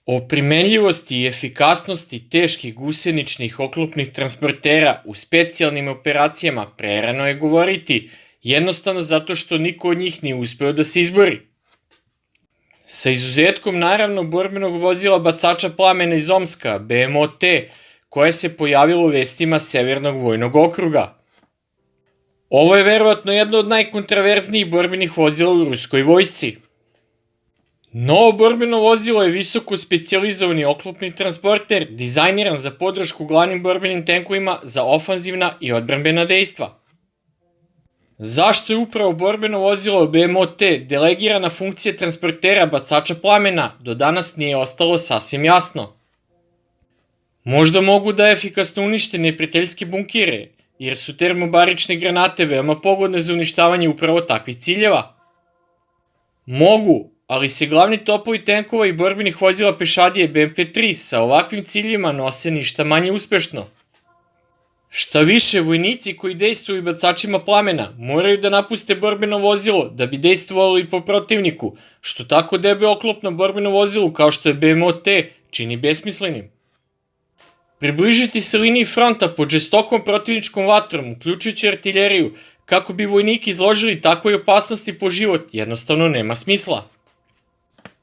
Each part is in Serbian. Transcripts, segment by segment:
O primenljivosti i efikasnosti teških guseničnih oklopnih transportera u specijalnim operacijama prerano je govoriti, jednostavno zato što niko od njih nije uspeo da se izbori. Sa izuzetkom naravno borbenog vozila bacača plamena iz Omska, BMOT, koje se pojavilo u vestima Severnog vojnog okruga. Ovo je verovatno jedno od najkontraverznijih borbenih vozila u ruskoj vojsci. Novo borbeno vozilo je visoko specijalizovani oklopni transporter dizajniran za podršku glavnim borbenim tenkovima za ofanzivna i odbrambena dejstva. Zašto je upravo borbeno vozilo BMOT delegirana funkcija transportera bacača plamena do danas nije ostalo sasvim jasno. Možda mogu da efikasno unište neprijateljske bunkire, jer su termobarične granate veoma pogodne za uništavanje upravo takvih ciljeva. Mogu, ali se glavni topovi tenkova i borbenih vozila pešadije BMP-3 sa ovakvim ciljima nose ništa manje uspešno. Šta više, vojnici koji dejstvuju bacačima plamena moraju da napuste borbeno vozilo da bi dejstvovali po protivniku, što tako debelo oklopno borbeno vozilo kao što je BMOT čini besmislenim. Približiti se liniji fronta pod žestokom protivničkom vatrom, uključujući artiljeriju, kako bi vojniki izložili takvoj opasnosti po život, jednostavno nema smisla.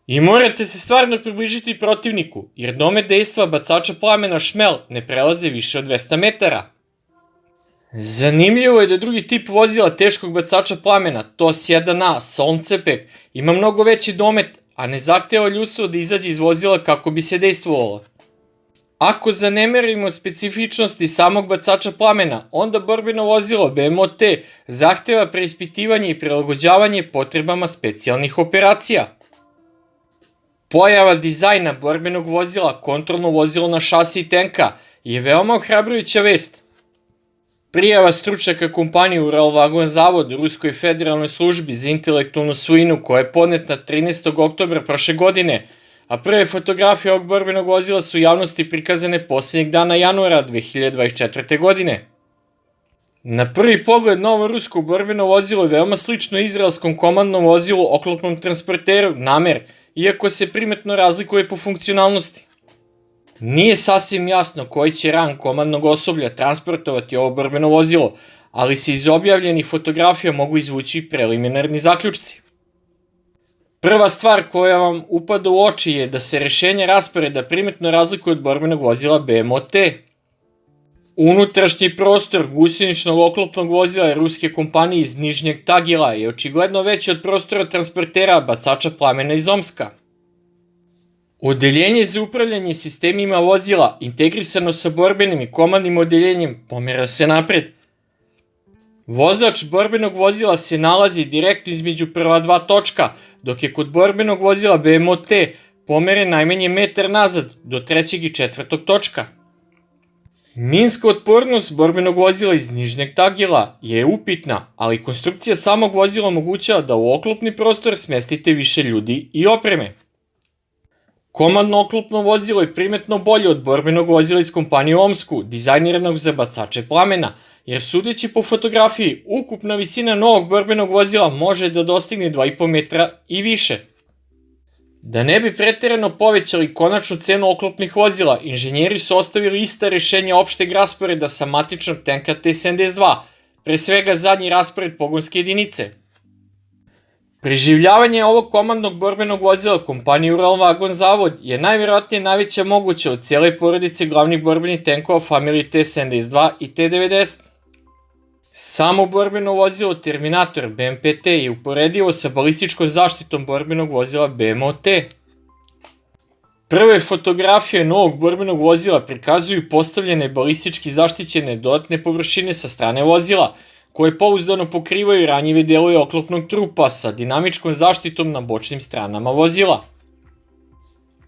I morate se stvarno približiti protivniku, jer domet dejstva bacača plamena Šmel ne prelaze više od 200 metara. Zanimljivo je da drugi tip vozila teškog bacača plamena, TOS-1A, Solncepek, ima mnogo veći domet, a ne zahteva ljudstvo da izađe iz vozila kako bi se dejstvovalo. Ako zanemarimo specifičnosti samog bacača plamena, onda borbeno vozilo BMOT zahteva preispitivanje i prilagođavanje potrebama specijalnih operacija. Pojava dizajna borbenog vozila, kontrolno vozilo na šasiji tenka, je veoma ohrabrujuća vest. Prijava stručnjaka kompanije Uralvagon Zavod Ruskoj federalnoj službi za intelektualnu svojinu koja je podneta 13. oktobra prošle godine, a prve fotografije ovog borbenog vozila su javnosti prikazane poslednjeg dana januara 2024. godine. Na prvi pogled novo rusko borbeno vozilo je veoma slično izraelskom komandnom vozilu oklopnom transporteru Namer, iako se primetno razlikuje po funkcionalnosti. Nije sasvim jasno koji će rang komandnog osoblja transportovati ovo borbeno vozilo, ali se iz objavljenih fotografija mogu izvući preliminarni zaključci. Prva stvar koja vam upada u oči je da se rešenje rasporeda primetno razlikuje od borbenog vozila BMOT. Unutrašnji prostor guseničnog oklopnog vozila ruske kompanije iz Nižnjeg Tagila je očigledno veći od prostora transportera bacača plamena iz Omska. Odeljenje za upravljanje sistemima vozila, integrisano sa borbenim i komandnim odeljenjem, pomera se napred. Vozač borbenog vozila se nalazi direktno između prva dva točka, dok je kod borbenog vozila BMOT pomeren najmanje metar nazad do trećeg i četvrtog točka. Minska otpornost borbenog vozila iz Nižnjeg Tagila je upitna, ali konstrukcija samog vozila omogućava da u oklopni prostor smestite više ljudi i opreme. Komandno oklopno vozilo je primetno bolje od borbenog vozila iz kompanije Omsku, dizajniranog za bacače plamena, jer sudeći po fotografiji, ukupna visina novog borbenog vozila može da dostigne 2,5 metra i više. Da ne bi preterano povećali konačnu cenu oklopnih vozila, inženjeri su ostavili ista rešenja opšteg rasporeda sa matičnog tenka T-72, pre svega zadnji raspored pogonske jedinice. Preživljavanje ovog komandnog borbenog vozila kompanije Uralvagon Zavod je najverovatnije najveća moguća od cijele porodice glavnih borbenih tenkova familije T-72 i T-90. Samo borbeno vozilo Terminator BMP-T je uporedivo sa balističkom zaštitom borbenog vozila BMOT. Prve fotografije novog borbenog vozila prikazuju postavljene balistički zaštićene dodatne površine sa strane vozila, koje pouzdano pokrivaju ranjive delove oklopnog trupa sa dinamičkom zaštitom na bočnim stranama vozila.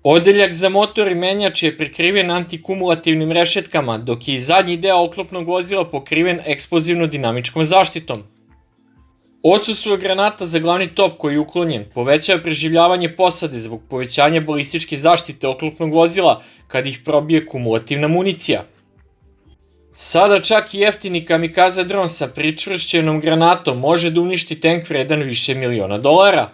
Odeljak za motor i menjač je prekriven antikumulativnim rešetkama, dok je i zadnji deo oklopnog vozila pokriven eksplozivno-dinamičkom zaštitom. Odsustvo granata za glavni top koji je uklonjen povećava preživljavanje posade zbog povećanja balističke zaštite oklopnog vozila kad ih probije kumulativna municija. Sada čak i jeftini kamikaze dron sa pričvršćenom granatom može da uništi tank vredan više miliona dolara.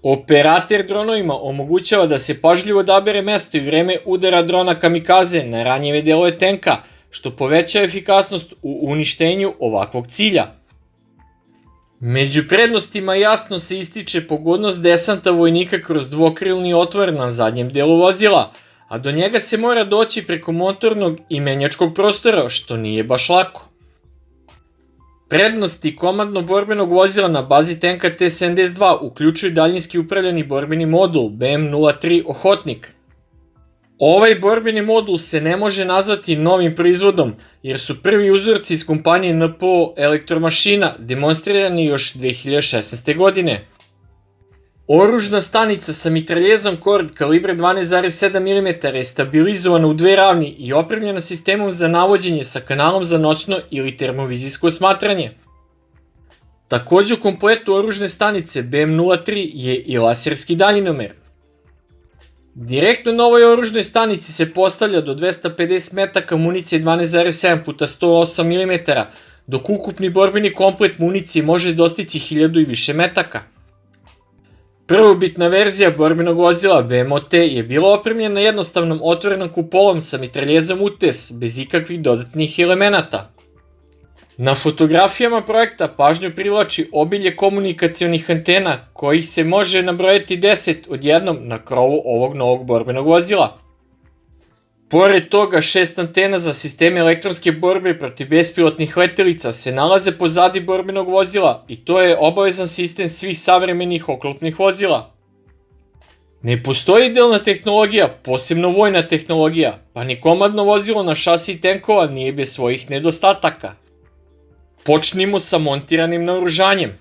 Operater dronovima omogućava da se pažljivo odabere mesto i vreme udara drona kamikaze na ranjive delove tenka, što poveća efikasnost u uništenju ovakvog cilja. Među prednostima jasno se ističe pogodnost desanta vojnika kroz dvokrilni otvor na zadnjem delu vozila, a do njega se mora doći preko motornog i menjačkog prostora, što nije baš lako. Prednosti komandno-borbenog vozila na bazi tenka T-72 uključuju daljinski upravljani borbeni modul BM-03 Ohotnik. Ovaj borbeni modul se ne može nazvati novim proizvodom, jer su prvi uzorci iz kompanije NPO Elektromašina demonstrirani još 2016. godine. Oružna stanica sa mitraljezom Kord kalibra 12,7 mm je stabilizovana u dve ravni i opremljena sistemom za navođenje sa kanalom za noćno ili termovizijsko osmatranje. Takođe u kompletu oružne stanice BM-03 je i laserski daljinomer. Direktno na ovoj oružnoj stanici se postavlja do 250 metaka municije 12,7 x 108 mm, dok ukupni borbeni komplet municije može dostići 1000 i više metaka. Prvobitna verzija borbenog vozila BMOT je bila opremljena jednostavnom otvorenom kupolom sa mitraljezom UTES bez ikakvih dodatnih elemenata. Na fotografijama projekta pažnju privlači obilje komunikacionih antena, kojih se može nabrojati 10 odjednom na krovu ovog novog borbenog vozila. Pored toga, 6 antena za sisteme elektronske borbe protiv bespilotnih letelica se nalaze pozadi borbenog vozila i to je obavezan sistem svih savremenih oklopnih vozila. Ne postoji idealna tehnologija, posebno vojna tehnologija, pa ni komandno vozilo na šasiji tenkova nije bez svojih nedostataka. Počnimo sa montiranim naoružanjem.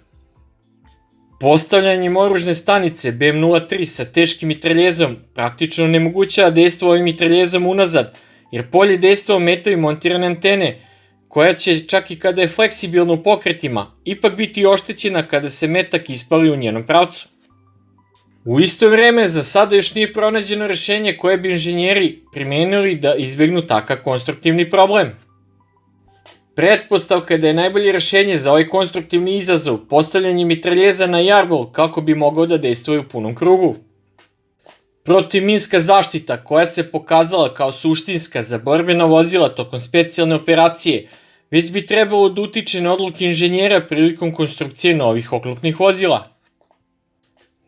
Postavljanjem oružne stanice BM-03 sa teškim mitraljezom praktično onemogućava dejstvo ovim mitraljezom unazad, jer polje dejstva ometaju montirane antene, koja će čak i kada je fleksibilna u pokretima, ipak biti oštećena kada se metak ispali u njenom pravcu. U isto vreme, za sada još nije pronađeno rešenje koje bi inženjeri primenili da izbegnu takav konstruktivni problem. Pretpostavka je da je najbolje rešenje za ovaj konstruktivni izazov postavljanje mitraljeza na jarbol kako bi mogao da dejstvuje u punom krugu. Protivminska zaštita, koja se pokazala kao suštinska za borbena vozila tokom specijalne operacije, već bi trebalo da utiče na odluke inženjera prilikom konstrukcije novih oklopnih vozila.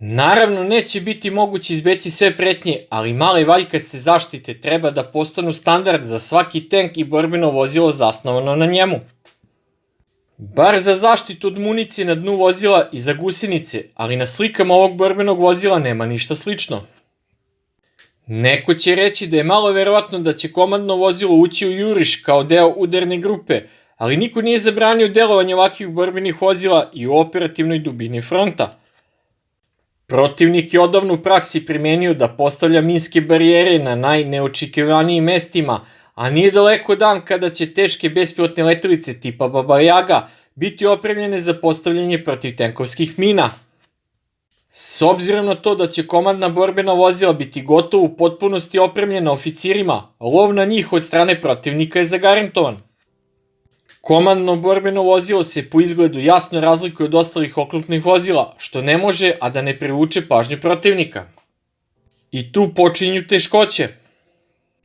Naravno, neće biti moguće izbeći sve pretnje, ali male valjkaste zaštite treba da postanu standard za svaki tank i borbeno vozilo zasnovano na njemu. Bar za zaštitu od municije na dnu vozila i za gusenice, ali na slikama ovog borbenog vozila nema ništa slično. Neko će reći da je malo verovatno da će komandno vozilo ući u juriš kao deo udarne grupe, ali niko nije zabranio delovanje ovakvih borbenih vozila i u operativnoj dubini fronta. Protivnik je odavno u praksi primenio da postavlja minske barijere na najneočekivanijim mestima, a nije daleko dan kada će teške bespilotne letelice tipa Baba Jaga biti opremljene za postavljanje protivtenkovskih mina. S obzirom na to da će komandna borbena vozila biti gotovo u potpunosti opremljena oficirima, lov na njih od strane protivnika je zagarantovan. Komandno borbeno vozilo se po izgledu jasno razlikuje od ostalih oklopnih vozila, što ne može a da ne privuče pažnju protivnika. I tu počinju teškoće.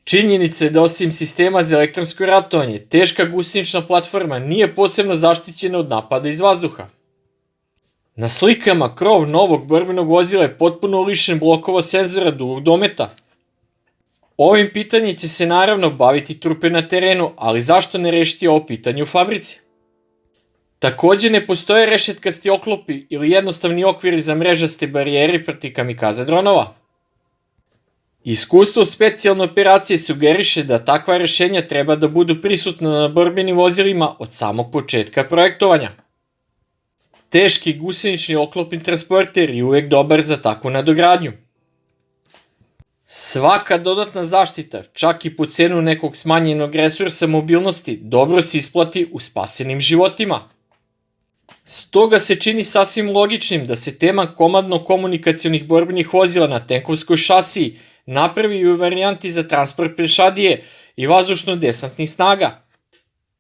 Činjenica je da osim sistema za elektronsko ratovanje, teška gusenična platforma nije posebno zaštićena od napada iz vazduha. Na slikama krov novog borbenog vozila je potpuno lišen blokova senzora dugog dometa. Ovim pitanjem će se naravno baviti trupe na terenu, ali zašto ne rešiti ovo pitanje u fabrici? Takođe ne postoje rešetkasti oklopi ili jednostavni okviri za mrežaste barijere protiv kamikaze dronova. Iskustvo specijalne operacije sugeriše da takva rešenja treba da budu prisutna na borbenim vozilima od samog početka projektovanja. Teški gusenični oklopni transporter je uvek dobar za takvu nadogradnju. Svaka dodatna zaštita, čak i po cenu nekog smanjenog resursa mobilnosti, dobro se isplati u spasenim životima. Stoga se čini sasvim logičnim da se tema komadno-komunikacionih borbenih vozila na tenkovskoj šasiji napravi i u varijanti za transport pešadije i vazdušno-desantnih snaga.